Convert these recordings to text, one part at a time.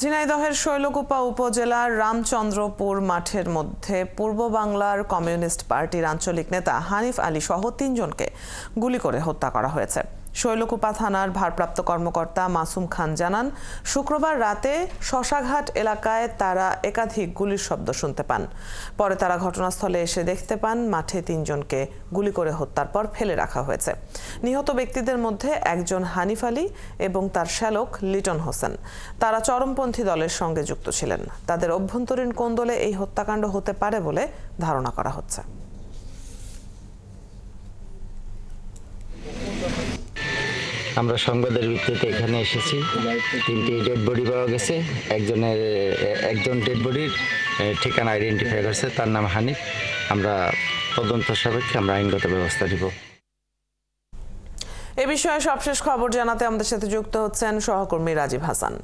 ঝিনাইদহের শৈলকুপা উপজেলার রামচন্দ্রপুর মাঠের মধ্যে পূর্ব বাংলার কমিউনিস্ট পার্টির আঞ্চলিক নেতা হানিফ আলী সহ ৩ জনকে গুলি করে হত্যা করা হয়েছে। শৈলকুপা থানার ভারপ্রাপ্ত কর্মকর্তা মাসুম খান জানান, শুক্রবার রাতে শশাঘাট এলাকায় তারা একাধিক গুলির শব্দ শুনতে পান। পরে তারা ঘটনাস্থলে এসে দেখতে পান মাঠে ৩ জনকে গুলি করে হত্যার পর ফেলে রাখা হয়েছে। নিহত ব্যক্তিদের মধ্যে একজন হানিফ আলী এবং তার শ্যালক লিটন হোসেন। তারা চরমপন্থী দলের সঙ্গে যুক্ত ছিলেন। তাদের অভ্যন্তরীণ কোন্দলে এই হত্যাকাণ্ড হতে পারে বলে ধারণা করা হচ্ছে। আমরা সংবাদের ভিত্তিতে এখানে এসেছি। 3টি ডেড বডি পাওয়া গেছে। একজন ডেড বডির ঠিকানা আইডেন্টিফাই করেছে, তার নাম হানিফ। আমরা তদন্ত সাপেক্ষে আমরা আইনগত ব্যবস্থা নিব। এ বিষয়ে সবশেষ খবর জানাতে আমাদের সাথে যুক্ত হচ্ছেন সহকর্মী রাজীব হাসান।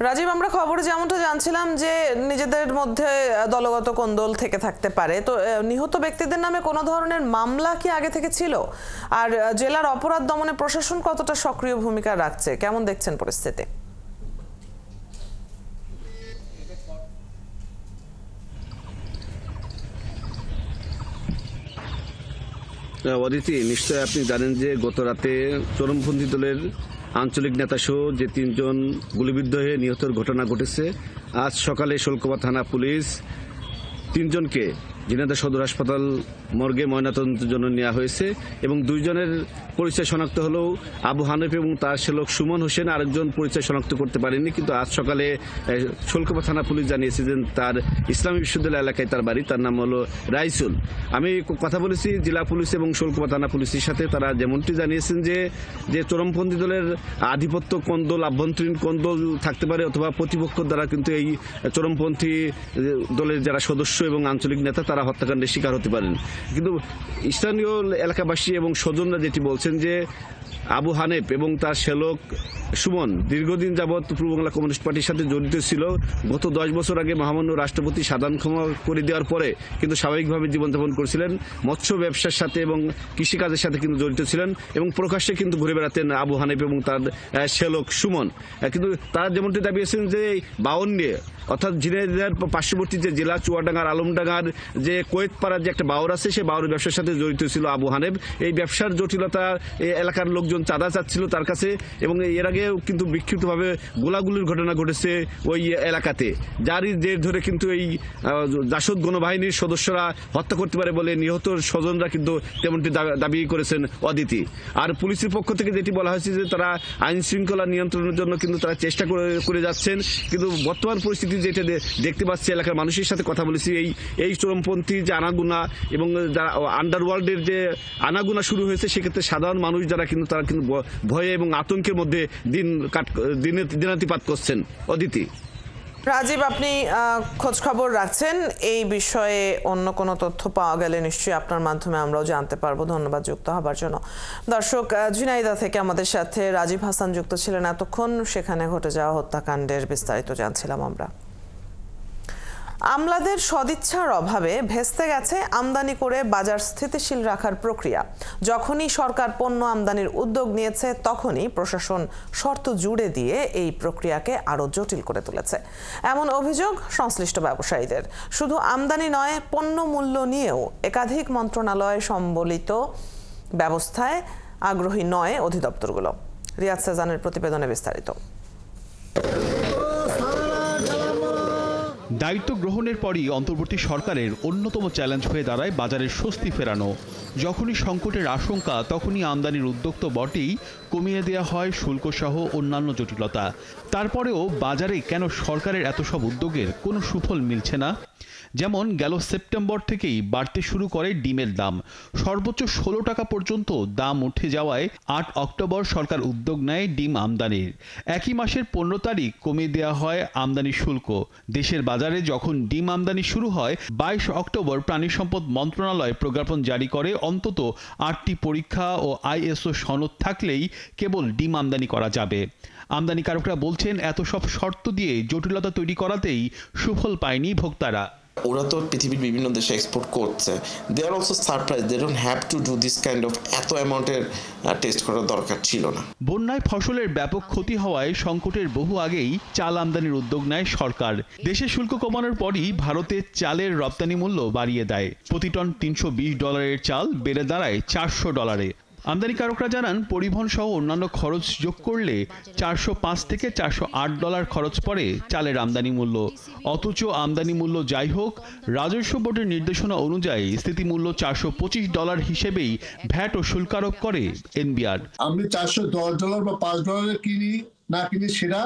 রাজীব, আমরা খবরে যেমনটা জানছিলাম যে নিজেদের মধ্যে দলগত কোন্দল থেকে থাকতে পারে, তো নিহত ব্যক্তিদের নামে কোনো ধরনের মামলা কি আগে থেকে ছিল? আর জেলার অপরাধ দমনে প্রশাসন কতটা সক্রিয় ভূমিকা রাখছে, কেমন দেখছেন পরিস্থিতি? অদিতি, নিশ্চয় আপনি জানেন যে গত রাতে চরমপন্থী দলের আঞ্চলিক নেতাসহ যে 3 জন গুলিবিদ্ধ হয়ে নিহতের ঘটনা ঘটেছে। আজ সকালে শৈলকুপা থানা পুলিশ 3 জনকে ঝিনাইদহ সদর হাসপাতাল মর্গে ময়নাতদন্তের জন্য নেওয়া হয়েছে এবং 2 জনের পরিচয় শনাক্ত হলেও আবু হানিফ এবং তার শ্যালক সুমন হোসেন আরেকজন পরিচয় শনাক্ত করতে পারেনি। কিন্তু আজ সকালে শৈলকুপা থানা পুলিশ জানিয়েছে যে তার ইসলামী বিশ্ববিদ্যালয় এলাকায় তার বাড়ি, তার নাম হলো রাইসুল। আমি কথা বলেছি জেলা পুলিশ এবং শৈলকুপা থানা পুলিশের সাথে। তারা যেমনটি জানিয়েছেন যে চরমপন্থী দলের আধিপত্য কোন্দল, আভ্যন্তরীণ কোন্দল থাকতে পারে অথবা প্রতিপক্ষ দ্বারা কিন্তু এই চরমপন্থী দলের যারা সদস্য এবং আঞ্চলিক নেতা তারা হত্যাকাণ্ডের শিকার হতে পারেন। কিন্তু স্থানীয় এলাকাবাসী এবং স্বজনরা যেটি বলছেন যে আবু হানিফ এবং তার শ্যালক সুমন দীর্ঘদিন যাবৎ পূর্ব বাংলা কমিউনিস্ট পার্টির সাথে জড়িত ছিল। গত 10 বছর আগে মহামান্য রাষ্ট্রপতি সাধারণ ক্ষমা করে দেওয়ার পরে কিন্তু স্বাভাবিকভাবে জীবনযাপন করছিলেন। মৎস্য ব্যবসার সাথে এবং কৃষিকাজের সাথে কিন্তু জড়িত ছিলেন এবং প্রকাশ্যে কিন্তু ঘুরে বেড়াতেন আবু হানিফ এবং তার শ্যালক সুমন। কিন্তু তারা যেমনটি দাবিয়েছেন যে বাউন নিয়ে, অর্থাৎ ঝিনাইদহের পার্শ্ববর্তী যে জেলা চুয়াডাঙ্গার আলমডাঙ্গার যে কোয়েতপাড়ার যে একটা বাউর আছে, সেই বাউরের ব্যবসার সাথে জড়িত ছিল আবু হানিফ। এই ব্যবসার জটিলতা এলাকার লোকজন চাঁদা চাচ্ছিল তার কাছে এবং এর আগেও কিন্তু বিক্ষিপ্তভাবে গোলাগুলির ঘটনা ঘটেছে ওই এলাকাতে, যারই জের ধরে কিন্তু এই জাসদ গণবাহিনীর সদস্যরা হত্যা করতে পারে বলে নিহত স্বজনরা কিন্তু তেমনটি দাবি করেছেন অদিতি। আর পুলিশের পক্ষ থেকে যেটি বলা হয়েছে যে তারা আইন শৃঙ্খলা নিয়ন্ত্রণের জন্য কিন্তু তারা চেষ্টা করে যাচ্ছেন। কিন্তু বর্তমান পরিস্থিতি যেটা দেখতে পাচ্ছি, এলাকার মানুষের সাথে কথা বলেছি, এই চরমপন্থী যে আনাগুনা এবং যারা আন্ডারওয়ার্ল্ডের যে শুরু হয়েছে, সেক্ষেত্রে সাধারণ মানুষ যারা কিন্তু তারা কিন্তু ভয়ে এবং আতঙ্কের মধ্যে দিনাতিপাত করছেন। অদিতি। রাজীব, আপনি খোঁজ খবর রাখছেন, এই বিষয়ে অন্য কোনো তথ্য পাওয়া গেলে নিশ্চয়ই আপনার মাধ্যমে আমরাও জানতে পারবো। ধন্যবাদ যুক্ত হবার জন্য। দর্শক, ঝিনাইদহ থেকে আমাদের সাথে রাজীব হাসান যুক্ত ছিলেন এতক্ষণ। সেখানে ঘটে যাওয়া হত্যাকাণ্ডের বিস্তারিত জানছিলাম আমরা। আমলাদের সদিচ্ছার অভাবে ভেস্তে গেছে আমদানি করে বাজার স্থিতিশীল রাখার প্রক্রিয়া। যখনই সরকার পণ্য আমদানির উদ্যোগ নিয়েছে, তখনই প্রশাসন শর্ত জুড়ে দিয়ে এই প্রক্রিয়াকে আরও জটিল করে তুলেছে। এমন অভিযোগ সংশ্লিষ্ট ব্যবসায়ীদের। শুধু আমদানি নয়, পণ্য মূল্য নিয়েও একাধিক মন্ত্রণালয় সম্বলিত ব্যবস্থায় আগ্রহী নয় অধিদপ্তরগুলো। রিয়াদ সেজানের প্রতিবেদনে বিস্তারিত। দায়িত্ব গ্রহণের পরই অন্তর্বর্তী সরকারের অন্যতম চ্যালেঞ্জ হয়ে দাঁড়ায় বাজারের স্বস্তি ফেরানো। যখনই সংকটের আশঙ্কা, তখনই আমদানির উদ্যোগ তো বটেই, কমিয়ে দেওয়া হয় শুল্কসহ অন্যান্য জটিলতা। তারপরেও বাজারে কেন সরকারের এত সব উদ্যোগের কোনো সুফল মিলছে না? যেমন গেল সেপ্টেম্বর থেকেই বাড়তে শুরু করে ডিমের দাম। সর্বোচ্চ 16 টাকা পর্যন্ত দাম উঠে যাওয়ায় 8 অক্টোবর সরকার উদ্যোগ নেয় ডিম আমদানির। একই মাসের 15 তারিখ কমিয়ে দেওয়া হয় আমদানি শুল্ক। দেশের বাজারে যখন ডিম আমদানি শুরু হয়, 22 অক্টোবর প্রাণী সম্পদ মন্ত্রণালয় প্রজ্ঞাপন জারি করে অন্তত 8টি পরীক্ষা ও ISO সনদ থাকলেই কেবল ডিম আমদানি করা যাবে। আমদানিকারকরা বলছেন, এত সব শর্ত দিয়ে জটিলতা তৈরি করাতেই সুফল পায়নি ভোক্তারা। ওরা তো পৃথিবীর বিভিন্ন দেশে এক্সপোর্ট করছে, they are also surprise, they don't have to do this kind of এত অ্যামাউন্টের টেস্ট করার দরকার ছিল না। বন্যায় ফসলের ব্যাপক ক্ষতি হওয়ায় সংকটের বহু আগেই চাল আমদানির উদ্যোগ নেয় সরকার। দেশে শুল্ক কমানোর পরই ভারতে চালের রপ্তানি মূল্য বাড়িয়ে দেয়। প্রতি টন $320 চাল বেড়ে দাঁড়ায় $400। আমদানিকারকরা জানান, পরিবহন সহ অন্যান্য খরচ যোগ করলে $405 থেকে $408 খরচ পড়ে চালের আমদানি মূল্য। অথচ আমদানি মূল্য যাই হোক, রাজস্ব বোর্ডের নির্দেশনা অনুযায়ী স্থিতিমূল্য $425 হিসেবেই ভ্যাট ও শুল্ক আরোপ করে এনবিআর। আমি $410 বা $5 কিনি না কিনি সেটা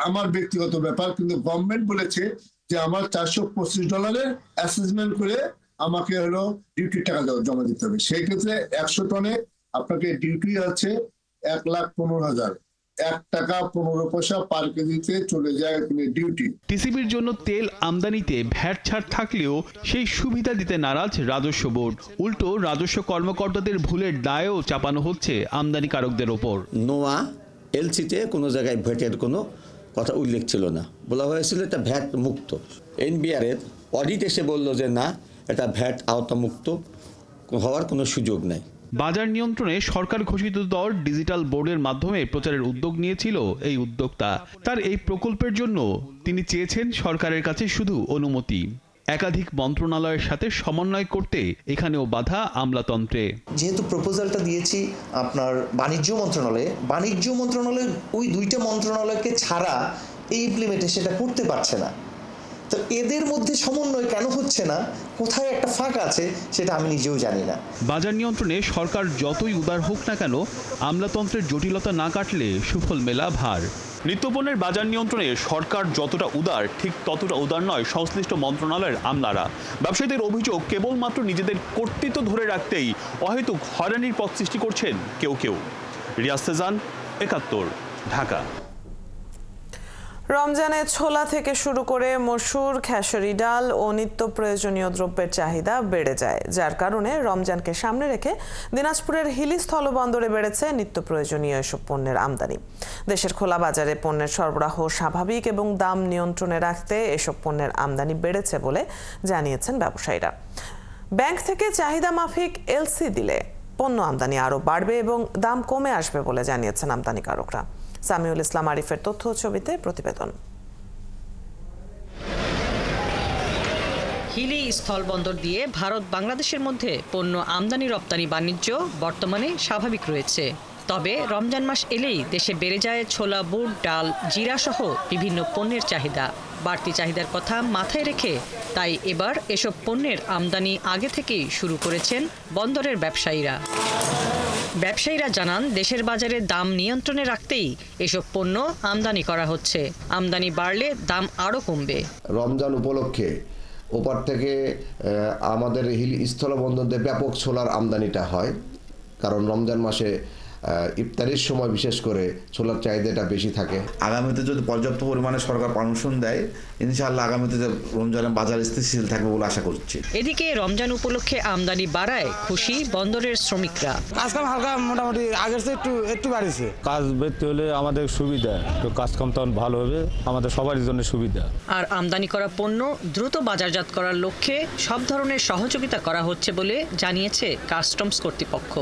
আমার ব্যক্তিগত ব্যাপার, কিন্তু গভর্নমেন্ট বলেছে যে আমার $425 অ্যাসেসমেন্ট করে আমাকে হলো ডিউটির টাকা জমা দিতে হবে। সেই ক্ষেত্রে 100 টনে আপনাকে ডিউটি আছে 1,15,000, $1.15 পার কেজিতে চলে যায় ডিউটি। টিসিবির জন্য তেল আমদানিতে ভ্যাট ছাড় থাকলেও সেই সুবিধা দিতে নারাজ রাজস্ব বোর্ড। উল্টো রাজস্ব কর্মকর্তাদের ভুলের দায়ও চাপানো হচ্ছে আমদানিকারকদের ওপর। নোয়া এলসিতে কোনো জায়গায় ভ্যাটের কোনো কথা উল্লেখ ছিল না, বলা হয়েছিল এটা ভ্যাট মুক্ত। এনবিআরের অডিট এসে বলল যে না, এটা ভ্যাট আওতামুক্ত হওয়ার কোনো সুযোগ নাই। বাজার নিয়ন্ত্রণে সরকার ঘোষিত দর ডিজিটাল বোর্ডের মাধ্যমে প্রচারের উদ্যোগ নিয়েছিল এই উদ্যোক্তা। তার এই প্রকল্পের জন্য তিনি চেয়েছেন সরকারের কাছে শুধু অনুমতি। একাধিক মন্ত্রণালয়ের সাথে সমন্বয় করতে এখানেও বাধা আমলাতন্ত্রে। যেহেতু প্রপোজালটা দিয়েছি আপনার বাণিজ্য মন্ত্রণালয় ওই দুইটা মন্ত্রণালয়কে ছাড়া এই ইমপ্লিমেন্টেশনটা করতে পারছে না। তো এদের মধ্যে সমন্বয় কেন হচ্ছে না, কোথায় একটা ফাঁক আছে সেটা আমি নিজেও জানি না। বাজার নিয়ন্ত্রণে সরকার যতই উদার হোক না কেন, আমলাতন্ত্রের জটিলতা না কাটলে সুফল মেলা ভার। নিত্যপণ্যের বাজার নিয়ন্ত্রণে সরকার যতটা উদার, ঠিক ততটা উদার নয় সংশ্লিষ্ট মন্ত্রণালয়ের আমলারা। ব্যবসায়ীদের অভিযোগ, কেবলমাত্র নিজেদের কর্তৃত্ব ধরে রাখতেই অহেতুক হয়রানির পথ সৃষ্টি করছেন কেউ। রিয়াজ সেজান, ৭১, ঢাকা। রমজানে ছোলা থেকে শুরু করে মসুর, খেসারি ডাল ও নিত্য প্রয়োজনীয় দ্রব্যের চাহিদা বেড়ে যায়, যার কারণে রমজানকে সামনে রেখে দিনাজপুরের হিলি স্থলবন্দরে বেড়েছে নিত্য প্রয়োজনীয় এসব পণ্যের আমদানি। দেশের খোলা বাজারে পণ্যের সরবরাহ স্বাভাবিক এবং দাম নিয়ন্ত্রণে রাখতে এসব পণ্যের আমদানি বেড়েছে বলে জানিয়েছেন ব্যবসায়ীরা। ব্যাংক থেকে চাহিদা মাফিক এলসি দিলে পণ্য আমদানি আরও বাড়বে এবং দাম কমে আসবে বলে জানিয়েছেন আমদানিকারকরা। সামিউল ইসলাম আরিফের তথ্য ছবিতে প্রতিবেদন। হিলি স্থলবন্দর দিয়ে ভারত বাংলাদেশের মধ্যে পণ্য আমদানি রপ্তানি বাণিজ্য বর্তমানে স্বাভাবিক রয়েছে। তবে রমজান মাস এলেই দেশে বেড়ে যায় ছোলা, বুট, ডাল, জিরা সহ বিভিন্ন পণ্যের চাহিদা। বাড়তি চাহিদার কথা মাথায় রেখে তাই এবার এসব পণ্যের আমদানি আগে থেকেই শুরু করেছেন বন্দরের ব্যবসায়ীরা জানান, দেশের বাজারে দাম নিয়ন্ত্রণে রাখতেই এসব পণ্য আমদানি করা হচ্ছে। আমদানি বাড়লে দাম আরও কমবে। রমজান উপলক্ষে ওপার থেকে আমাদের হিলি স্থলবন্দর দিয়ে ব্যাপক ছোলার আমদানিটা হয়, কারণ রমজান মাসে ইফতারির সময় বিশেষ করে ছোলার চাহিদাটা বেশি থাকে। আগামীতে যদি পর্যাপ্ত পরিমাণে সরকার পারমিশন দেয়, ইনশাআল্লাহ আগামীতে রমজানের বাজার স্থিতিশীল থাকবে বলে আশা করছি। এদিকে রমজান উপলক্ষে আমদানি বাড়ায় খুশি বন্দরের শ্রমিকরা। কাজকাম হালকা মোটামুটি আগের চেয়ে একটু বাড়িছে। কাজ বেরতে হলে আমাদের সুবিধা, একটু কাজকাম তখন ভালো হবে, আমাদের সবারই জন্য সুবিধা। আর আমদানি করা পণ্য দ্রুত বাজারজাত করার লক্ষ্যে সব ধরনের সহযোগিতা করা হচ্ছে বলে জানিয়েছে কাস্টমস কর্তৃপক্ষ।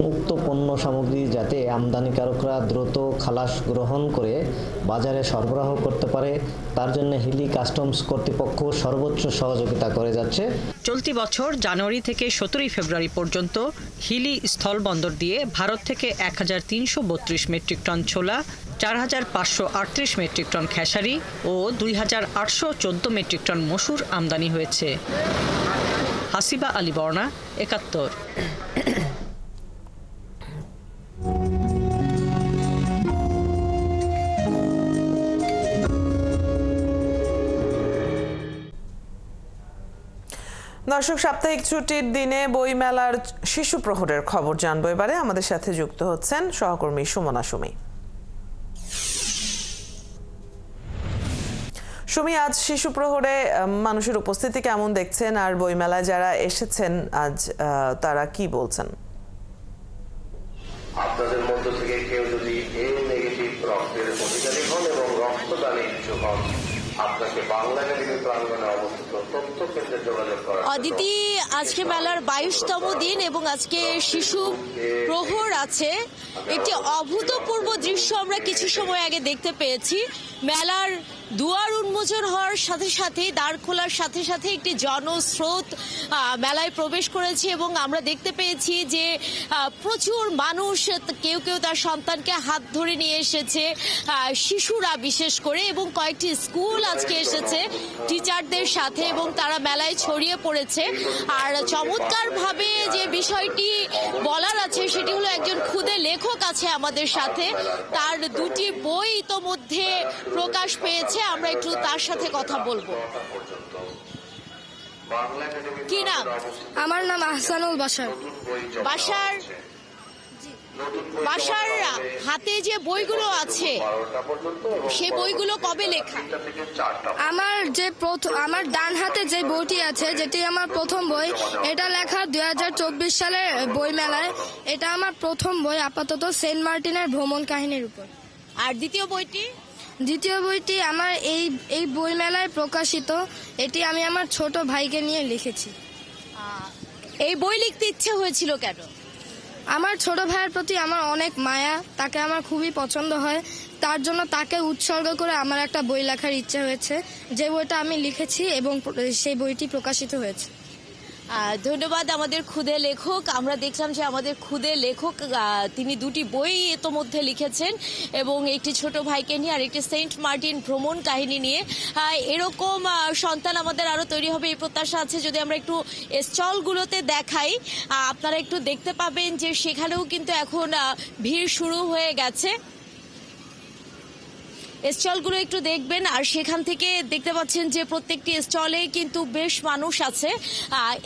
উক্ত পণ্য সামগ্রী যাতে আমদানিকারকরা দ্রুত খালাস গ্রহণ করে বাজারে সরবরাহ করতে পারে, তার জন্য হিলি কাস্টমস কর্তৃপক্ষ সর্বোচ্চ সহযোগিতা করে যাচ্ছে। চলতি বছর জানুয়ারি থেকে 17 ফেব্রুয়ারি পর্যন্ত হিলি স্থলবন্দর দিয়ে ভারত থেকে ১৩৩২ মেট্রিক টন ছোলা, ৪৫৩৮ মেট্রিক টন খেসারি ও ২৮১৪ মেট্রিক টন মসুর আমদানি হয়েছে। হাসিবা আলী বর্ণা, ৭১। দর্শক, সাপ্তাহিক ছুটির দিনে বইমেলার শিশু প্রহরের খবর জানবো এবারে। আমাদের সাথে যুক্ত হচ্ছেন সহকর্মী সুমনা সুমি। সুমি, আজ শিশু প্রহরে মানুষের উপস্থিতি কেমন দেখছেন, আর বইমেলায় যারা এসেছেন আজ তারা কি বলছেন? আপনাদের মধ্য থেকে কেউ যদি এ নেগেটিভ রক্তের অধিকারী হন এবং রক্তদানে ইচ্ছুক হন, আপনাকে বাংলা একাডেমি প্রাঙ্গণে অবস্থিত তথ্য কেন্দ্রে যোগাযোগ করা। অদিতি, আজকে মেলার 22তম দিন এবং আজকে শিশু প্রহর আছে। একটি অভূতপূর্ব দৃশ্য আমরা কিছু সময় আগে দেখতে পেয়েছি। মেলার দুয়ার উন্মোচন হওয়ার সাথে সাথে, দ্বার খোলার সাথে সাথে একটি জনস্রোত মেলায় প্রবেশ করেছে এবং আমরা দেখতে পেয়েছি যে প্রচুর মানুষ, কেউ কেউ তার সন্তানকে হাত ধরে নিয়ে এসেছে, শিশুরা বিশেষ করে, এবং কয়েকটি স্কুল আজকে এসেছে টিচারদের সাথে এবং তারা মেলায় ছড়িয়ে পড়েছে। আর চমৎকারভাবে যে বিষয়টি বলার আছে সেটি হলো, একজন ক্ষুদে লেখক আছে আমাদের সাথে, তার দুটি বই ইতোমধ্যে প্রকাশ পেয়েছে। আমরা একটু তার সাথে কথা বলবো। কি নাম? আমার নাম আহসানুল বাশার। বাশার, হাতে যে বইগুলো আছে সেই বইগুলো কবে লেখা? আমার ডান হাতে যে বইটি আছে, যেটি আমার প্রথম বই, এটা লেখা 2024 সালের বই মেলায়। এটা আমার প্রথম বই আপাতত, সেন্ট মার্টিনের ভ্রমণ কাহিনীর উপর। আর দ্বিতীয় বইটি? দ্বিতীয় বইটি আমার এই বই মেলায় প্রকাশিত। এটি আমি আমার ছোট ভাইকে নিয়ে লিখেছি। এই বই লিখতে ইচ্ছে হয়েছিল কেন? আমার ছোট ভাইয়ের প্রতি আমার অনেক মায়া, তাকে আমার খুবই পছন্দ হয়, তার জন্য তাকে উৎসর্গ করে আমার একটা বই লেখার ইচ্ছে হয়েছে, যে বইটা আমি লিখেছি এবং সেই বইটি প্রকাশিত হয়েছে। ধন্যবাদ আমাদের ক্ষুদে লেখক। আমরা দেখলাম যে আমাদের ক্ষুদে লেখক তিনি দুটি বই ইতোমধ্যে লিখেছেন এবং একটি ছোট ভাইকে নিয়ে আর একটি সেন্ট মার্টিন ভ্রমণ কাহিনী নিয়ে। এরকম সন্তান আমাদের আরো তৈরি হবে এই প্রত্যাশা আছে। যদি আমরা একটু স্টলগুলোতে দেখাই, আপনারা একটু দেখতে পাবেন যে সেখানেও কিন্তু এখন ভিড় শুরু হয়ে গেছে। স্টলগুলো একটু দেখবেন, আর সেখান থেকে দেখতে পাচ্ছেন যে প্রত্যেকটি স্টলে কিন্তু বেশ মানুষ আছে।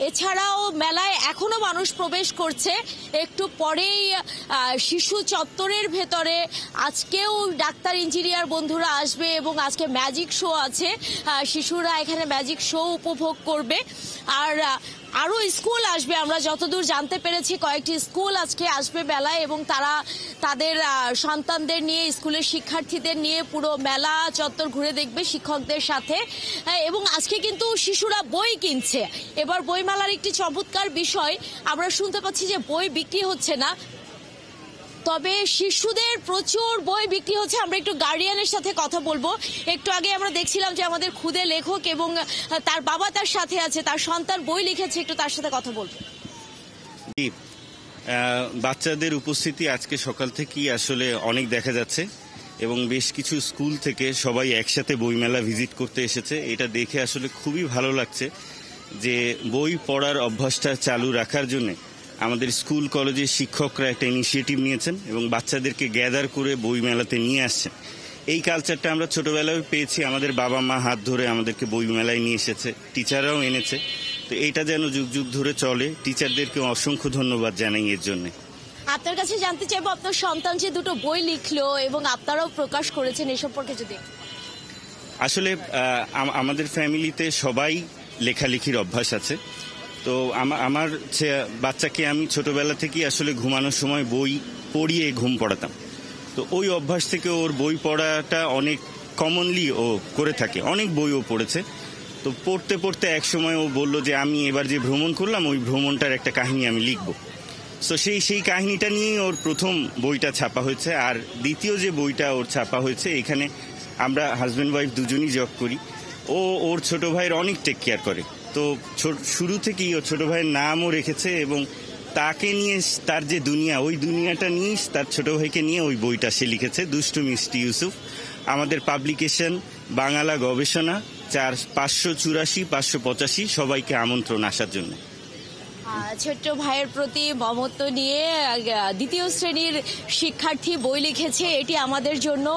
এছাড়াও মেলায় এখনো মানুষ প্রবেশ করছে। একটু পরেই শিশু চত্বরের ভেতরে আজকেও ডাক্তার ইঞ্জিনিয়ার বন্ধুরা আসবে এবং আজকে ম্যাজিক শো আছে, শিশুরা এখানে ম্যাজিক শো উপভোগ করবে। আর আরও স্কুল আসবে, আমরা যতদূর জানতে পেরেছি কয়েকটি স্কুল আজকে আসবে মেলায় এবং তারা তাদের সন্তানদের নিয়ে, স্কুলের শিক্ষার্থীদের নিয়ে পুরো মেলা চত্বর ঘুরে দেখবে শিক্ষকদের সাথে। এবং আজকে কিন্তু শিশুরা বই কিনছে। এবার বইমেলার একটি চমৎকার বিষয়, আমরা শুনতে পাচ্ছি যে বই বিক্রি হচ্ছে না, তবে শিশুদের প্রচুর বই বিক্রি হচ্ছে। আমরা একটু গার্ডিয়ানের সাথে কথা বলবো। একটু আগে আমরা দেখছিলাম যে আমাদের ক্ষুদে লেখক এবং তার বাবা তার সাথে আছে, তার সন্তান বই লিখেছে, একটু তার সাথে কথা বলবো। বাচ্চাদের উপস্থিতি আজকে সকাল থেকেই আসলে অনেক দেখা যাচ্ছে এবং বেশ কিছু স্কুল থেকে সবাই একসাথে বইমেলা ভিজিট করতে এসেছে। এটা দেখে আসলে খুবই ভালো লাগছে যে বই পড়ার অভ্যাসটা চালু রাখার জন্য আমাদের স্কুল কলেজের শিক্ষকরা একটা ইনিশিয়েটিভ নিয়েছেন এবং বাচ্চাদেরকে গ্যাদার করে বই মেলাতে নিয়ে আসছেন। এই কালচারটা আমরা ছোটবেলায় পেয়েছি, আমাদের বাবা মা হাত ধরে আমাদেরকে বই মেলায় নিয়ে এসেছে, টিচাররাও এনেছে। তো এইটা যেন যুগ যুগ ধরে চলে, টিচারদেরকে অসংখ্য ধন্যবাদ জানাই এর জন্য। আপনার কাছে জানতে চাইবো, আপনার সন্তান যে দুটো বই লিখলো এবং আপনারাও প্রকাশ করেছেন, এই সম্পর্কে যদি। আসলে আমাদের ফ্যামিলিতে সবাই লেখালেখির অভ্যাস আছে। তো আমার বাচ্চাকে আমি ছোটবেলা থেকেই আসলে ঘুমানোর সময় বই পড়িয়ে ঘুম পড়াতাম। তো ওই অভ্যাস থেকে ওর বই পড়াটা অনেক কমনলি ও করে থাকে, অনেক বইও পড়েছে। তো পড়তে পড়তে এক সময় ও বলল যে আমি এবার যে ভ্রমণ করলাম ওই ভ্রমণটার একটা কাহিনী আমি লিখব। তো সেই কাহিনীটা নিয়েই ওর প্রথম বইটা ছাপা হয়েছে। আর দ্বিতীয় যে বইটা ওর ছাপা হয়েছে, এখানে আমরা হাজব্যান্ড ওয়াইফ দুজনই জব করি। ওর ছোট ভাইয়ের অনেক টেক কেয়ার করে। তো শুরু থেকেই ও ছোট ভাইয়ের নামও রেখেছে এবং তাকে নিয়ে, তার যে দুনিয়া, ওই দুনিয়াটা নিয়ে তার ছোট ভাইকে নিয়ে ওই বইটা সে লিখেছে, দুষ্টু মিষ্টি ইউসুফ। আমাদের পাবলিকেশন বাংলা গবেষণা 584-585, সবাইকে আমন্ত্রণ আসার জন্য। ছোট্ট ভাইয়ের প্রতি মমত্ব নিয়ে দ্বিতীয় শ্রেণীর শিক্ষার্থী বই লিখেছে, এটি আমাদের জন্য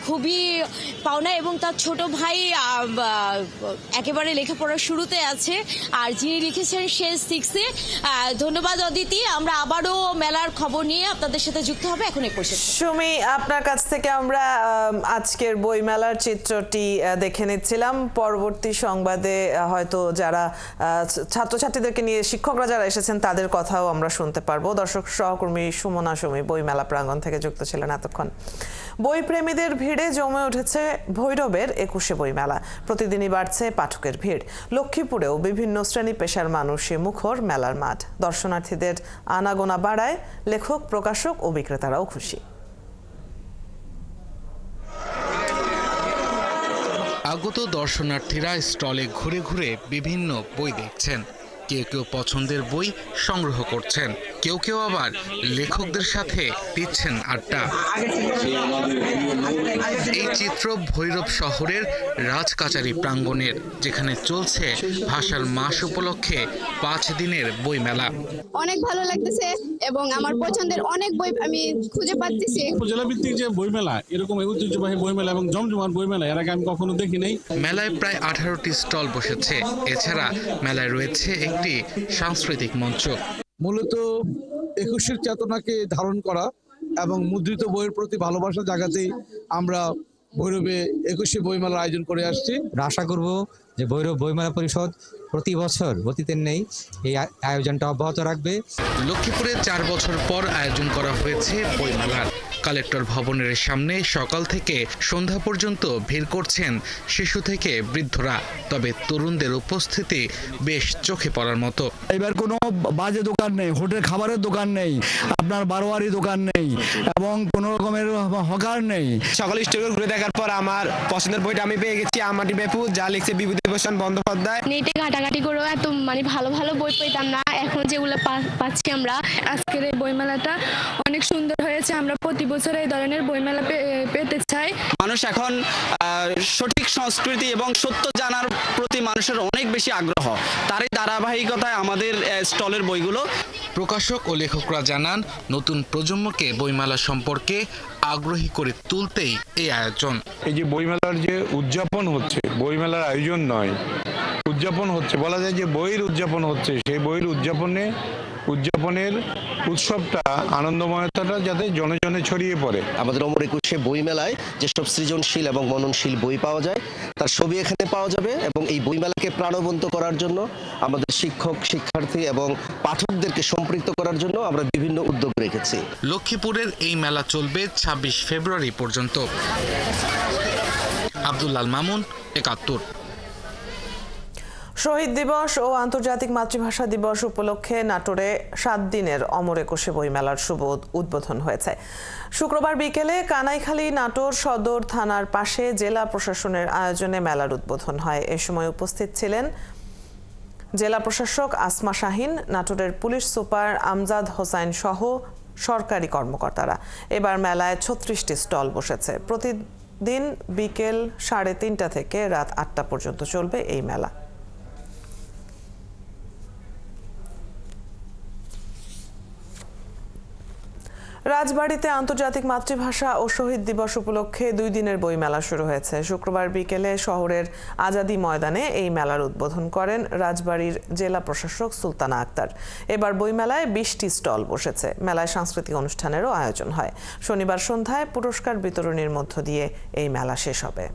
খুবই পাওনা। এবং তার ছোট ভাই একেবারে লেখাপড়ার শুরুতে আছে, আর যিনি লিখেছেন সে 6-এ। ধন্যবাদ অদিতি। আমরা আবারও মেলার খবর নিয়ে আপনাদের সাথে যুক্ত হবে এখন এই পর্যন্ত। সুমি, আপনার কাছ থেকে আমরা আজকের বই মেলার চিত্রটি দেখে নিচ্ছিলাম। পরবর্তী সংবাদে হয়তো যারা ছাত্রছাত্রীদেরকে নিয়ে শিক্ষকরা যারা এসেছেন তাদের কথাও আমরা শুনতে পারবো। দর্শক সহকর্মী সুমনা সুমি বইমেলা প্রাঙ্গণ থেকে যুক্ত ছিলেন এতক্ষণ। বই প্রেমীদের ভিড়ে জমে উঠেছে ভৈরবের 21শে বইমেলা। প্রতিদিনই বাড়ছে পাঠকের ভিড়। লক্ষ্মীপুরেও বিভিন্ন শ্রেণী পেশার মানুষে মুখর মেলার মাঠ। দর্শনার্থীদের আনাগোনা বাড়ায় লেখক, প্রকাশক ও বিক্রেতারাও খুশি। আগত দর্শনার্থীরা স্টলে ঘুরে ঘুরে বিভিন্ন বই দেখছেন। কেউ কেউ পছন্দের বই সংগ্রহ করছেন, কেউ কেউ আবার লেখকদের সাথে দিচ্ছেন আড্ডা। এই চিত্র ভৈরব শহরের রাজকাচারি প্রাঙ্গণের, যেখানে চলছে ভাষার মাস উপলক্ষে 5 দিনের বই মেলা। অনেক ভালো লাগতেছে এবং আমার পছন্দের অনেক বই আমি খুঁজে পাচ্ছি। জেলা ভিত্তিক যে বই মেলা, এরকম ঐতিহ্যবাহী বই মেলা এবং জমজমাট বই মেলা এর আগে আমি কখনো দেখি নাই। মেলায় প্রায় 18টি স্টল বসেছে। এছাড়া মেলায় রয়েছে একটি সাংস্কৃতিক মঞ্চ। মূলত 21এর চেতনাকে ধারণ করা এবং মুদ্রিত বইয়ের প্রতি ভালোবাসা জাগাতেই আমরা ভৈরবে 21শে বইমেলার আয়োজন করে আসছি। আশা করব যে ভৈরব বইমেলা পরিষদ প্রতি বছর অতীতের নেই এই আয়োজনটা অব্যাহত রাখবে। লক্ষ্মীপুরে 4 বছর পর আয়োজন করা হয়েছে বইমেলার। কালেক্টর ভবনের সামনে সকাল থেকে সন্ধ্যা পর্যন্ত ভিড় করছেন শিশু থেকে বৃদ্ধরা। তবে তরুণদের উপস্থিতি বেশ চোখে পড়ার মতো। এবার কোনো বাজে দোকান নেই, হোটেল খাবারের দোকান নেই, আপনার বারোয়ারি দোকান নেই এবং কোনো রকমের হকার নেই। সকাল স্টকে ঘুরে দেখার পর আমার পছন্দের বইটা আমি পেয়ে গেছি। আমাটি বেপু, যা লিখছে বিভূতিভূষণ বন্দ্যোপাধ্যায়। নেটে ঘাটাঘাটি করেও এত ভালো ভালো বই পেতাম না, এখন যেগুলো পাচ্ছি আমরা। আজকের এই বইমেলাটা অনেক সুন্দর হয়েছে। আমরা প্রতি বছর এই ধরনের বইমেলা পেতে চাই। মানুষ এখন সঠিক সংস্কৃতি এবং সত্য জানার প্রতি মানুষের অনেক বেশি আগ্রহ। তারই ধারাবাহিকতায় আমাদের স্টলের বইগুলো। প্রকাশক ও লেখকরা জানান, নতুন প্রজন্মকে বইমেলা সম্পর্কে আগ্রহী করে তুলতেই এই আয়োজন। এই যে বইমেলার যে উদযাপন হচ্ছে, বইমেলার আয়োজন নয়, উদযাপন হচ্ছে, বলা যায় যে বইয়ের উদযাপন হচ্ছে। সেই বইয়ের উদযাপনের উৎসবটা, আনন্দময়তাটা যাতে জনে জনে ছড়িয়ে পড়ে। আমাদের অমর 21শে বইমেলায় যেসব সৃজনশীল এবং মননশীল বই পাওয়া যায় তার ছবি এখানে পাওয়া যাবে এবং এই বইমেলাকে প্রাণবন্ত করার জন্য আমাদের শিক্ষক, শিক্ষার্থী এবং পাঠকদেরকে সম্পৃক্ত করার জন্য আমরা বিভিন্ন উদ্যোগ রেখেছি। লক্ষ্মীপুরের এই মেলা চলবে 26 ফেব্রুয়ারি পর্যন্ত। আব্দুল্লাল মামুন, 71। শহীদ দিবস ও আন্তর্জাতিক মাতৃভাষা দিবস উপলক্ষে নাটোরে 7 দিনের অমর 21শে বইমেলার শুভ উদ্বোধন হয়েছে। শুক্রবার বিকেলে কানাইখালী নাটোর সদর থানার পাশে জেলা প্রশাসনের আয়োজনে মেলার উদ্বোধন হয়। এ সময় উপস্থিত ছিলেন জেলা প্রশাসক আসমা শাহিন, নাটোরের পুলিশ সুপার আমজাদ হোসাইন সহ সরকারি কর্মকর্তারা। এবার মেলায় 36টি স্টল বসেছে। প্রতিদিন বিকেল 3:30 থেকে রাত 8টা পর্যন্ত চলবে এই মেলা। রাজবাড়ীতে আন্তর্জাতিক মাতৃভাষা ও শহীদ দিবস উপলক্ষে 2 দিনের বইমেলা শুরু হয়েছে। শুক্রবার বিকেলে শহরের আজাদি ময়দানে এই মেলার উদ্বোধন করেন রাজবাড়ীর জেলা প্রশাসক সুলতানা আক্তার। এবার বইমেলায় 20টি স্টল বসেছে। মেলায় সাংস্কৃতিক অনুষ্ঠানেরও আয়োজন হয়। শনিবার সন্ধ্যায় পুরস্কার বিতরণীর মধ্য দিয়ে এই মেলা শেষ হবে।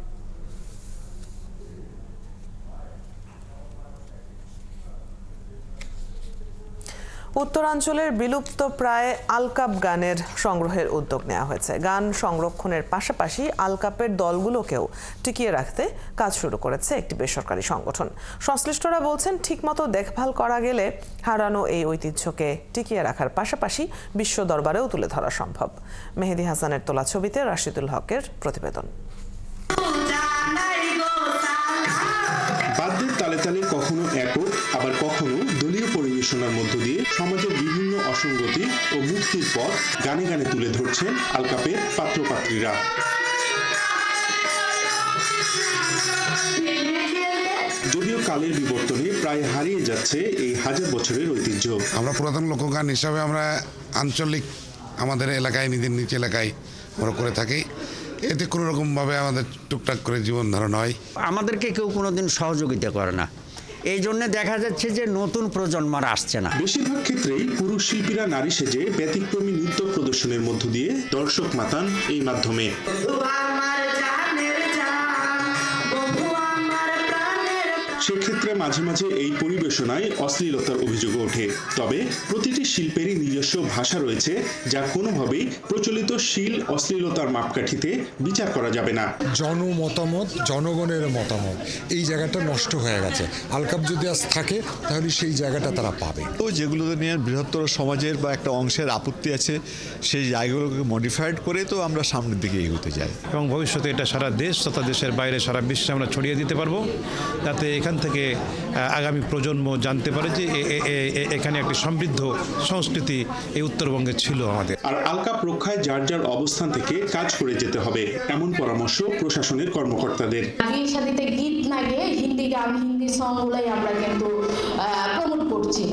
উত্তরাঞ্চলের বিলুপ্ত প্রায় আলকাপ গানের সংগ্রহের উদ্যোগ নেওয়া হয়েছে। গান সংরক্ষণের পাশাপাশি আলকাপের দলগুলোকেও টিকিয়ে রাখতে কাজ শুরু করেছে একটি বেসরকারি সংগঠন। সংশ্লিষ্টরা বলছেন, ঠিকমতো দেখভাল করা গেলে হারানো এই ঐতিহ্যকে টিকিয়ে রাখার পাশাপাশি বিশ্ব দরবারেও তুলে ধরা সম্ভব। মেহেদি হাসানের তোলা ছবিতে রাশিদুল হকের প্রতিবেদন। বাদ্যের তালে তালে কখনো একক, আবার কখনো দলীয় পরিবেশনার মধ্য দিয়ে সমাজের বিভিন্ন অসঙ্গতি ও মুক্তির পথ গানে গানে তুলে ধরছেন আলকাপের পাত্রপাত্রীরা। যদিও কালের বিবর্তনে প্রায় হারিয়ে যাচ্ছে এই 1000 বছরের ঐতিহ্য। আমরা পুরাতন লোকগান হিসাবে আমরা আঞ্চলিক আমাদের এলাকায়, নিজের নিজ এলাকায় আমরা করে থাকি। এতে কোনো রকমভাবে আমাদের টুকটাক করে জীবন ধারণ হয়। আমাদেরকে কেউ কোনোদিন সহযোগিতা করে না, এই জন্য দেখা যাচ্ছে যে নতুন প্রজন্মরা আসছে না। বেশিরভাগ ক্ষেত্রেই পুরুষ শিল্পীরা নারী সেজে ব্যতিক্রমী নৃত্য প্রদর্শনের মধ্য দিয়ে দর্শক মাতান এই মাধ্যমে। সেক্ষেত্রে মাঝে মাঝে এই পরিবেশনায় অশ্লীলতার অভিযোগ ওঠে। তবে প্রতিটি শিল্পেরই নিজস্ব ভাষা রয়েছে, যা কোনোভাবেই প্রচলিত শিল অশ্লীলতার মাপকাঠিতে বিচার করা যাবে না। জনমতামত, জনগণের মতামত, এই জায়গাটা নষ্ট হয়ে গেছে। আলকাপ যদি আজ থাকে তাহলে সেই জায়গাটা তারা পাবে। তো যেগুলো নিয়ে বৃহত্তর সমাজের বা একটা অংশের আপত্তি আছে, সেই জায়গাগুলোকে মডিফাইড করে তো আমরা সামনের দিকে এগোতে যাই এবং ভবিষ্যতে এটা সারা দেশ তথা দেশের বাইরে সারা বিশ্বে আমরা ছড়িয়ে দিতে পারবো, যাতে এখান থেকে আগামী প্রজন্ম জানতে পারে যে এখানে একটি সমৃদ্ধ সংস্কৃতি এই উত্তরবঙ্গে ছিল আমাদের। আর আলকাপ রক্ষায় যার যার অবস্থান থেকে কাজ করে যেতে হবে, এমন পরামর্শ প্রশাসনের কর্মকর্তাদের। বিয়ে শাদীতে গীত না গিয়ে হিন্দি গান, হিন্দি সংগুলোই আমরা কিন্তু প্রমোট করছি।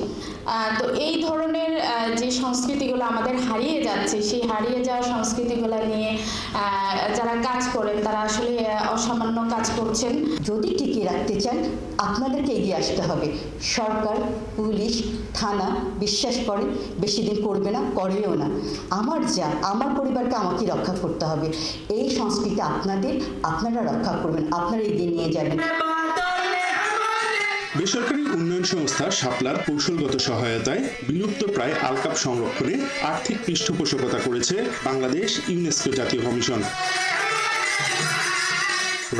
তো এই ধরনের যে সংস্কৃতিগুলো আমাদের হারিয়ে যাচ্ছে, সেই হারিয়ে যাওয়া সংস্কৃতিগুলো নিয়ে যারা কাজ করেন তারা আসলে অসামান্য কাজ করছেন। যদি টিকিয়ে রাখতে চান আপনাদেরকে এগিয়ে আসতে হবে। সরকার, পুলিশ, থানা বিশ্বাস করে বেশি দিন করবে না, করেও না। আমার পরিবারকে আমাকে রক্ষা করতে হবে। এই সংস্কৃতি আপনারা রক্ষা করবেন, আপনারা এগিয়ে নিয়ে যাবেন। বেসরকারি উন্নয়ন সংস্থা শাপলার কৌশলগত সহায়তায় বিলুপ্ত প্রায় আলকাপ সংরক্ষণে আর্থিক পৃষ্ঠপোষকতা করেছে বাংলাদেশ ইউনেস্কো জাতীয় কমিশন।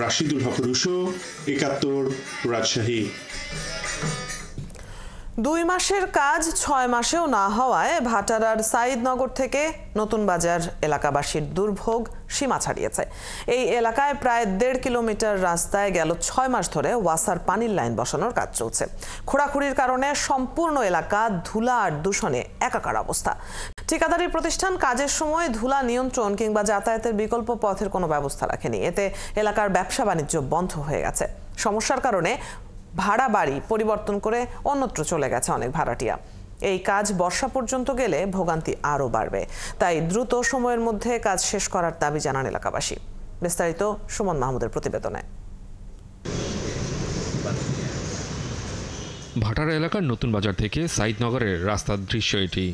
রাশিদুল হক রুশো, ৭১, রাজশাহী। 2 মাসের কাজ 6 মাসেও না হওয়ায় ভাটারার সাইদনগর থেকে নতুন বাজার এলাকাবাসীর দুর্ভোগ সীমা ছাড়িয়েছে। এই এলাকায় প্রায় 1.5 কিলোমিটার রাস্তায় গেল 6 মাস ধরে ওয়াসার পানির লাইন বসানোর কাজ চলছে। খোঁড়াখুড়ির কারণে সম্পূর্ণ এলাকা ধুলা আর দূষণে একাকার অবস্থা। ঠিকাদারি প্রতিষ্ঠান কাজের সময় ধুলা নিয়ন্ত্রণ কিংবা যাতায়াতের বিকল্প পথের কোনো ব্যবস্থা রাখেনি। এতে এলাকার ব্যবসা বাণিজ্য বন্ধ হয়ে গেছে। সমস্যার কারণে ভাড়া বাড়ি পরিবর্তন করে অন্যত্র চলে গেছে অনেক ভাড়াটিয়া। এই কাজ বর্ষা পর্যন্ত গেলে ভোগান্তি আরও বাড়বে। তাই দ্রুত সময়ের মধ্যে কাজ শেষ করার দাবি জানান এলাকাবাসী। বিস্তারিত সুমন মাহমুদের প্রতিবেদনে। ভাটারা এলাকার নতুন বাজার থেকে সাইদনগরের রাস্তার দৃশ্য এটি।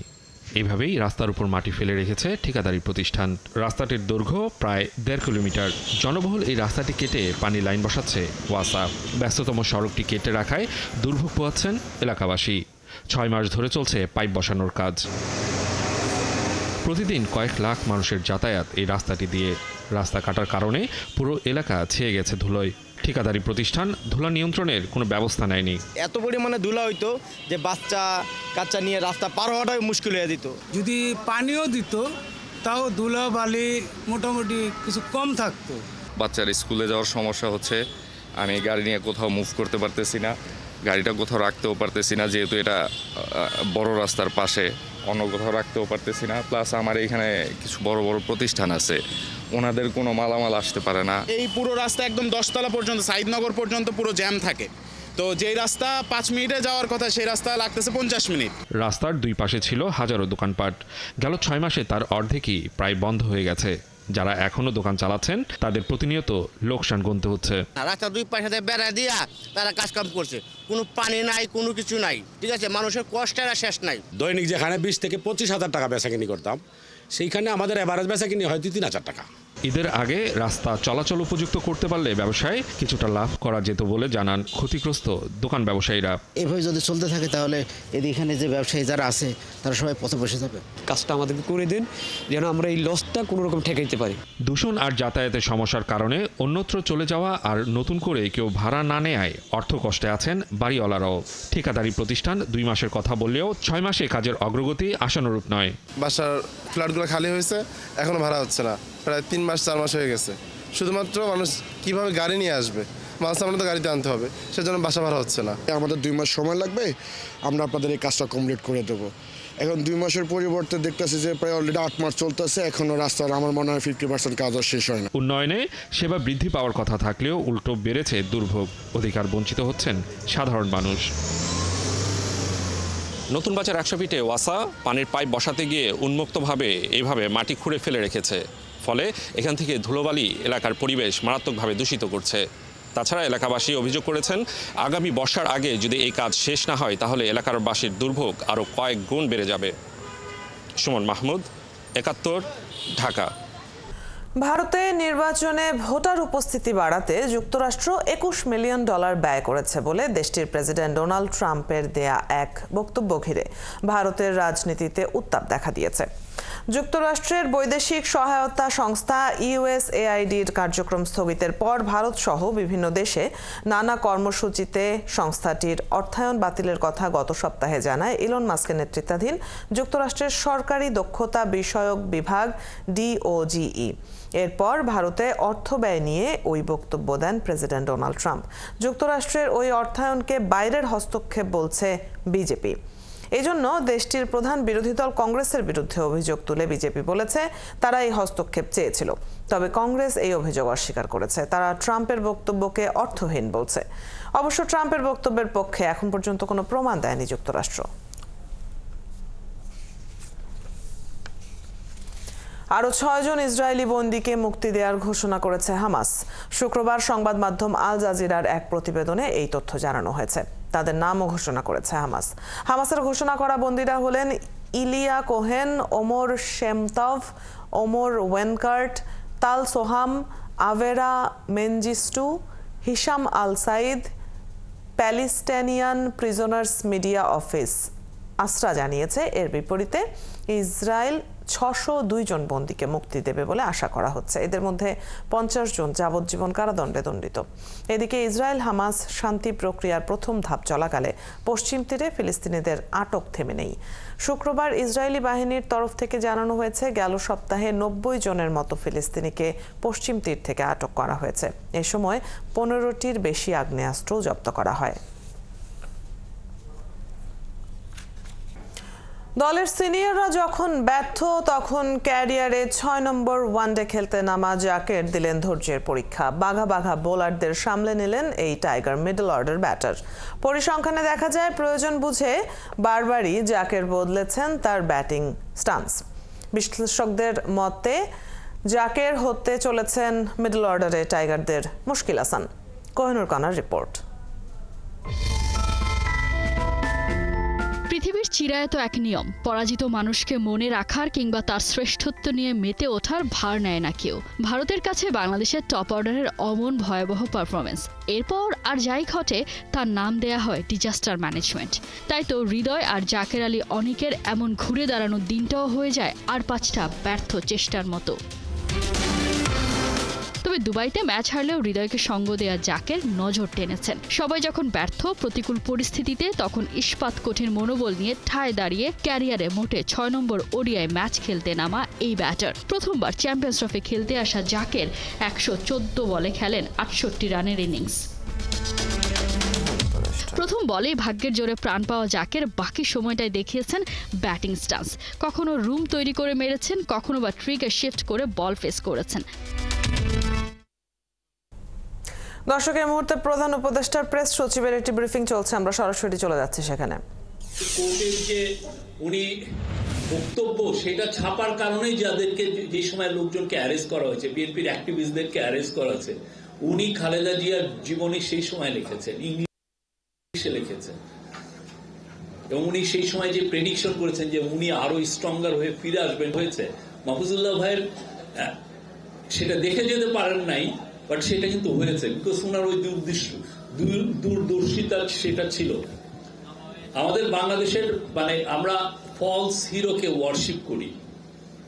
এভাবেই রাস্তার উপর মাটি ফেলে রেখেছে ঠিকাদারি প্রতিষ্ঠান। রাস্তাটির দৈর্ঘ্য প্রায় 1.5 কিলোমিটার। জনবহুল এই রাস্তাটি কেটে পানি লাইন বসাচ্ছে ওয়াসা। ব্যস্ততম সড়কটি কেটে রাখায় দুর্ভোগ পোহাচ্ছেন এলাকাবাসী। 6 মাস ধরে চলছে পাইপ বসানোর কাজ। প্রতিদিন কয়েক লাখ মানুষের যাতায়াত এই রাস্তাটি দিয়ে। রাস্তা কাটার কারণে পুরো এলাকা ছেয়ে গেছে ধুলোয়। ঠিকাদারি প্রতিষ্ঠান ধুলা নিয়ন্ত্রণের কোনো ব্যবস্থা নেয়নি। এত পরিমাণে ধুলা হইতো যে বাচ্চা কাচ্চা নিয়ে রাস্তা পার হওয়াটাই মুশকিল হয়ে দিত। যদি পানিও দিত তাও ধুলা বালি মোটামুটি কিছু কম থাকতো। বাচ্চার স্কুলে যাওয়ার সমস্যা হচ্ছে। আমি গাড়ি নিয়ে কোথাও মুভ করতে পারতেছি না, গাড়িটা কোথাও রাখতেও পারতেছি না, যেহেতু এটা বড় রাস্তার পাশে। অন্য কোথাও রাখতেও পারতেছি না। প্লাস আমার এখানে কিছু বড় বড় প্রতিষ্ঠান আছে, ওনাদের কোনো মালামাল আসতে পারে না। এই পুরো রাস্তা একদম 10 তলা পর্যন্ত, সাইদনগর পর্যন্ত পুরো জ্যাম থাকে। তো যেই রাস্তা 5 মিনিটে যাওয়ার কথা, সেই রাস্তা লাগতেছে 50 মিনিট। রাস্তার 2 পাশে ছিল হাজারো দোকানপাট। গেল 6 মাসে তার অর্ধেকই প্রায় বন্ধ হয়ে গেছে। যারা এখনো দোকান চালাচ্ছেন তাদের প্রতিনিয়ত লোকসান গুনতে হচ্ছে। রাস্তা 2 পাশে বেড়া দিয়া তারা কাজ কাম করছে, কোনো পানি নাই, কোনো কিছু নাই। ঠিক আছে, মানুষের কষ্টের শেষ নাই। দৈনিক যেখানে 20 থেকে 25,000 টাকা বেচাকিনি করতাম, সেইখানে আমাদের এভারেজ বেচাকিনি হয় 2-3 হাজার টাকা। ঈদের আগে রাস্তা চলাচল উপযুক্ত করতে পারলে ব্যবসায় কিছুটা লাভ করা যেত বলে জানান ক্ষতিগ্রস্ত দোকান ব্যবসায়ীরা। এভাবে যদি চলতে থাকে তাহলে এখানে যে ব্যবসায়ী যারা আছে তারা সবাই পথে বসে যাবে। কাজটা আমাদেরকে করে দিন যেন আমরা এই লসটা কোনো রকম ঠেকাইতে পারি। দূষণ আর যাতায়াতের সমস্যার কারণে অন্যত্র চলে যাওয়া আর নতুন করে কেউ ভাড়া না নেয় অর্থ কষ্টে আছেন বাড়িওয়ালারাও। ঠিকাদারি প্রতিষ্ঠান 2 মাসের কথা বললেও 6 মাসে কাজের অগ্রগতি আশানুরূপ নয়। বাসার ফ্ল্যাটগুলো খালি হয়েছে, এখনো ভাড়া হচ্ছে না। প্রায় 3 মাস 4 মাস হয়ে গেছে। শুধুমাত্র মানুষ কিভাবে গাড়ি নিয়ে আসবে, মাছ আমরা তো গাড়িতে আনতে হবে, সেজন্য বাসা ভাড়া হচ্ছে না। আমাদের 2 মাস সময় লাগবে, আমরা আপনাদের এই কাজটা কমপ্লিট করে দেবো। এখন 2 মাসের পরিবর্তে দেখতেছি যে প্রায় অলরেডি 8 মাস চলতেছে, এখনো রাস্তার আমার মনে হয় 50% কাজও শেষ হয় না। উন্নয়নে সেবা বৃদ্ধি পাওয়ার কথা থাকলেও উল্টো বেড়েছে দুর্ভোগ। অধিকার বঞ্চিত হচ্ছেন সাধারণ মানুষ। নতুন বাজার 100 ফিটে ওয়াসা পানির পাইপ বসাতে গিয়ে উন্মুক্তভাবে এইভাবে মাটি খুঁড়ে ফেলে রেখেছে। ফলে এখান থেকে ধুলোবালি এলাকার পরিবেশ মারাত্মকভাবে দূষিত করছে। তাছাড়া এলাকাবাসী অভিযোগ করেছেন, আগামী বর্ষার আগে যদি এই কাজ শেষ না হয় তাহলে এলাকার বাসীর দুর্ভোগ আরও কয়েক গুণ বেড়ে যাবে। সুমন মাহমুদ, ৭১, ঢাকা। ভারতে নির্বাচনে ভোটার উপস্থিতি বাড়াতে যুক্তরাষ্ট্র $21 মিলিয়ন ব্যয় করেছে বলে দেশটির প্রেসিডেন্ট ডোনাল্ড ট্রাম্পের দেয়া এক বক্তব্য ঘিরে ভারতের রাজনীতিতে উত্তাপ দেখা দিয়েছে। যুক্তরাষ্ট্রের বৈদেশিক সহায়তা সংস্থা USAIDর কার্যক্রম স্থগিতের পর ভারত সহ বিভিন্ন দেশে নানা কর্মসূচিতে সংস্থাটির অর্থায়ন বাতিলের কথা গত সপ্তাহে জানায় ইলন মাস্কের নেতৃত্বাধীন যুক্তরাষ্ট্রের সরকারি দক্ষতা বিষয়ক বিভাগ DOGE। এরপর ভারতে অর্থ ব্যয় নিয়ে ওই বক্তব্য দেন প্রেসিডেন্ট ডোনাল্ড ট্রাম্প। যুক্তরাষ্ট্রের ওই অর্থায়নকে বাইরের হস্তক্ষেপ বলছে বিজেপি। এজন্য দেশটির প্রধান বিরোধী দল কংগ্রেসের বিরুদ্ধে অভিযোগ তুলে বিজেপি বলেছে তারা এই হস্তক্ষেপ চেয়েছিল, তবে কংগ্রেস এই অভিযোগ অস্বীকার করেছে। তারা ট্রাম্পের বক্তব্যকে অর্থহীন বলছে। অবশ্য ট্রাম্পের বক্তব্যের পক্ষে এখন পর্যন্ত কোনো প্রমাণ দেয়নি যুক্তরাষ্ট্র। আরও 6 জন ইসরায়েলি বন্দীকে মুক্তি দেওয়ার ঘোষণা করেছে হামাস। শুক্রবার সংবাদ মাধ্যম আল জাজিরার এক প্রতিবেদনে এই তথ্য জানানো হয়েছে। তাদের নামও ঘোষণা করেছে হামাস। হামাসের ঘোষণা করা বন্দীরা হলেন Eliya Cohen, Omer Shem Tov, Omer Wenkert, Tal Shoham, Avera Mengistu, Hisham al Sayed. Palestinian prisoners media office Asra জানিয়েছে এর বিপরীতে ইসরায়েল 602 জন বন্দীকে মুক্তি দেবে বলে আশা করা হচ্ছে। এদের মধ্যে 50 জন যাবজ্জীবন কারাদণ্ডে দণ্ডিত। এদিকে ইসরায়েল হামাস শান্তি প্রক্রিয়ার প্রথম ধাপ চলাকালে পশ্চিম তীরে ফিলিস্তিনিদের আটক থেমে নেই। শুক্রবার ইসরায়েলি বাহিনীর তরফ থেকে জানানো হয়েছে গেল সপ্তাহে 90 জনের মতো ফিলিস্তিনিকে পশ্চিম তীর থেকে আটক করা হয়েছে। এ সময় 15টির বেশি আগ্নেয়াস্ত্র জব্দ করা হয়। দলের সিনিয়ররা যখন ব্যর্থ তখন ক্যারিয়ারে 6 নম্বর ওয়ানডে খেলতে নামা জাকের দিলেন ধৈর্যের পরীক্ষা। বাঘা বাঘা বোলারদের সামলে নিলেন এই টাইগার মিডল অর্ডার ব্যাটার। পরিসংখ্যানে দেখা যায় প্রয়োজন বুঝে বারবারই জাকের বদলেছেন তার ব্যাটিং স্টান্স। বিশ্লেষকদের মতে জাকের হতে চলেছেন মিডল অর্ডারে টাইগারদের মুশকিল হাসান। কোহিনুর কানার রিপোর্ট। পৃথিবীর চিরায়ত এক নিয়ম, পরাজিত মানুষকে মনে রাখার কিংবা তার শ্রেষ্ঠত্ব নিয়ে মেতে ওঠার ভার নেয় না কেউ। ভারতের কাছে বাংলাদেশের টপ অর্ডারের অমন ভয়াবহ পারফরমেন্স, এরপর আর যাই ঘটে তার নাম দেয়া হয় ডিজাস্টার ম্যানেজমেন্ট। তাই তো হৃদয় আর জাকের আলী অনিকের এমন ঘুরে দাঁড়ানোর দিনটাও হয়ে যায় আর 5টা ব্যর্থ চেষ্টার মতো। তবে দুবাইতে ম্যাচ হারলেও হৃদয়কে সঙ্গ দেয়া জাকের নজর টেনেছেন। সবাই যখন ব্যর্থ প্রতিকূল পরিস্থিতিতে তখন ইস্পাত কঠিন মনোবল নিয়ে ঠায় দাঁড়িয়ে ক্যারিয়ারে মোটে 6 নম্বর ওডিআই ম্যাচ খেলতে নামা এই ব্যাটার। প্রথমবার চ্যাম্পিয়ন্স ট্রফি খেলতে আসা জাকের 114 বলে খেলেন 68 রানের ইনিংস। প্রথম বলেই ভাগ্যের জোরে প্রাণ পাওয়া জাকের বাকি সময়টায় দেখিয়েছেন ব্যাটিং স্টান্স। কখনো রুম তৈরি করে মেরেছেন, কখনো বা ট্রিগার শিফট করে বল ফেস করেছেন। দর্শকের মুহূর্তে প্রধান উপদেষ্টার প্রেস সচিবের একটি ব্রিফিং চলছে, আমরা সরাসরি চলে যাচ্ছি সেখানে। কোর্টের যে উনি বক্তব্য সেটা ছাপার কারণেই যাদেরকে যে সময় লোকজনকে অ্যারেস্ট করা হয়েছে, বিএনপির অ্যাক্টিভিস্টদেরকে অ্যারেস্ট করা হয়েছে, উনি খালেদা জিয়ার জীবনী সেই সময় লিখেছেন, ইংলিশে লিখেছেন, এবং উনি সেই সময় যে প্রেডিকশন করেছেন যে উনি আরো স্ট্রঙ্গার হয়ে ফিরে আসবেন হয়েছে। মাহফুজুল্লাহ ভাইয়ের সেটা দেখে যেতে পারেন নাই, বাট সেটা কিন্তু হয়েছে, বিকজ ওনার ওই দূরদর্শিতা সেটা ছিল। আমাদের বাংলাদেশের আমরা ফলস হিরোকে ওয়ার্শিপ করি,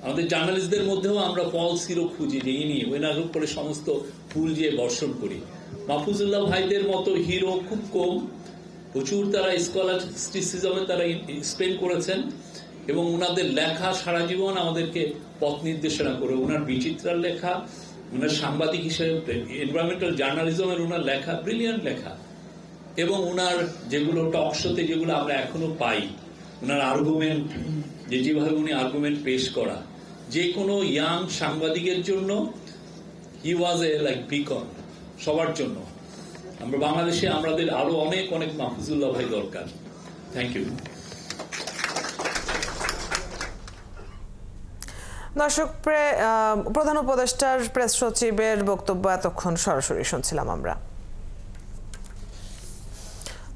আমাদের জার্নালিস্টদের মধ্যেও আমরা ফলস হিরো খুঁজি যে ইনি ওনার উপরে সমস্ত ফুল দিয়ে বর্ষণ করি। মাহফুজুল্লাহ ভাইদের মতো হিরো খুব কম, প্রচুর তারা স্কলাস্টিসিজমে তারা স্পেন্ড করেছেন, এবং ওনাদের লেখা সারা জীবন আমাদেরকে পথ নির্দেশনা করে। ওনার বিচিত্রার লেখা, ওনার সাংবাদিক হিসেবে এনভায়রনমেন্টাল জার্নালিজমের ওনার লেখা ব্রিলিয়ান্ট লেখা, এবং ওনার যেগুলো টক শোতে যেগুলো আমরা এখনো পাই, ওনার আর্গুমেন্ট, যেভাবে উনি আর্গুমেন্ট পেশ করা, যে কোনো ইয়াং সাংবাদিকের জন্য হি ওয়াজ এ লাইক বিকন, সবার জন্য। আমরা বাংলাদেশে আমাদের আরো অনেক অনেক মাহফুজুল্লাহ ভাই দরকার। Thank you. দর্শক, প্রধান উপদেষ্টার প্রেস সচিবের বক্তব্য এতক্ষণ সরাসরি শুনছিলাম আমরা।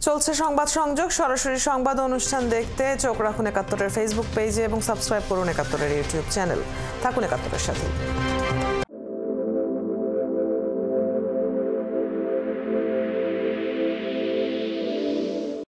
চলছে সংবাদ সংযোগ। সরাসরি সংবাদ অনুষ্ঠান দেখতে চোখ রাখুন 71-এর ফেসবুক পেজে এবং সাবস্ক্রাইব করুন 71-এর ইউটিউব চ্যানেল। থাকুন 71-এর সাথে।